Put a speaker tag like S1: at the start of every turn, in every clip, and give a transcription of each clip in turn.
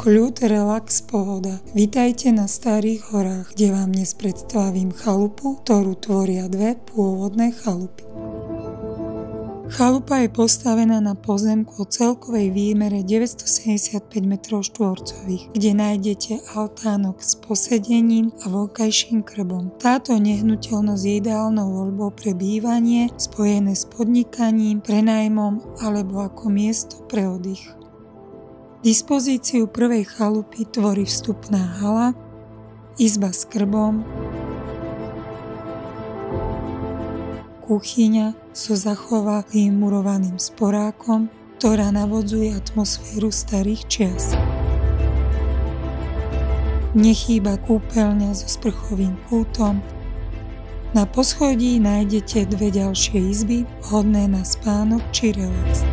S1: Kľud, relax, pohoda. Vitajte na Starých horách, kde vám dnes predstavím chalupu, ktorú tvoria dve pôvodné chalupy. Chalupa je postavená na pozemku o celkovej výmere 975 m2, kde nájdete altánok s posedením a vonkajším krbom. Táto nehnuteľnosť je ideálnou voľbou pre bývanie, spojené s podnikaním, prenajmom alebo ako miesto pre oddych. Dispozíciu prvej chalupy tvorí vstupná hala, izba s krbom, kuchyňa so zachovalým murovaným sporákom, ktorá navodzuje atmosféru starých čias. Nechýba kúpeľňa so sprchovým kútom. Na poschodí nájdete dve ďalšie izby, vhodné na spánok či relax.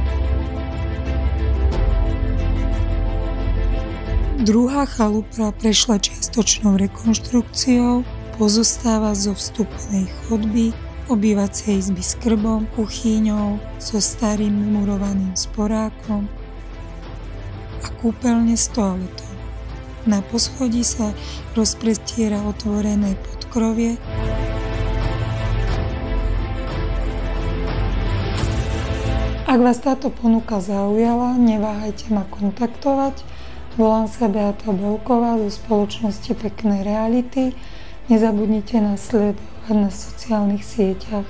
S1: Druhá chalupa prešla čiastočnou rekonštrukciou, pozostáva zo vstupnej chodby, obývacej izby s krbom, kuchyňou so starým murovaným sporákom a kúpeľne s toaletou. Na poschodí sa rozprestiera otvorené podkrovie. Ak vás táto ponuka zaujala, neváhajte ma kontaktovať. Volám sa Beata Belková zo spoločnosti Pekné reality. Nezabudnite nás sledovať na sociálnych sieťach.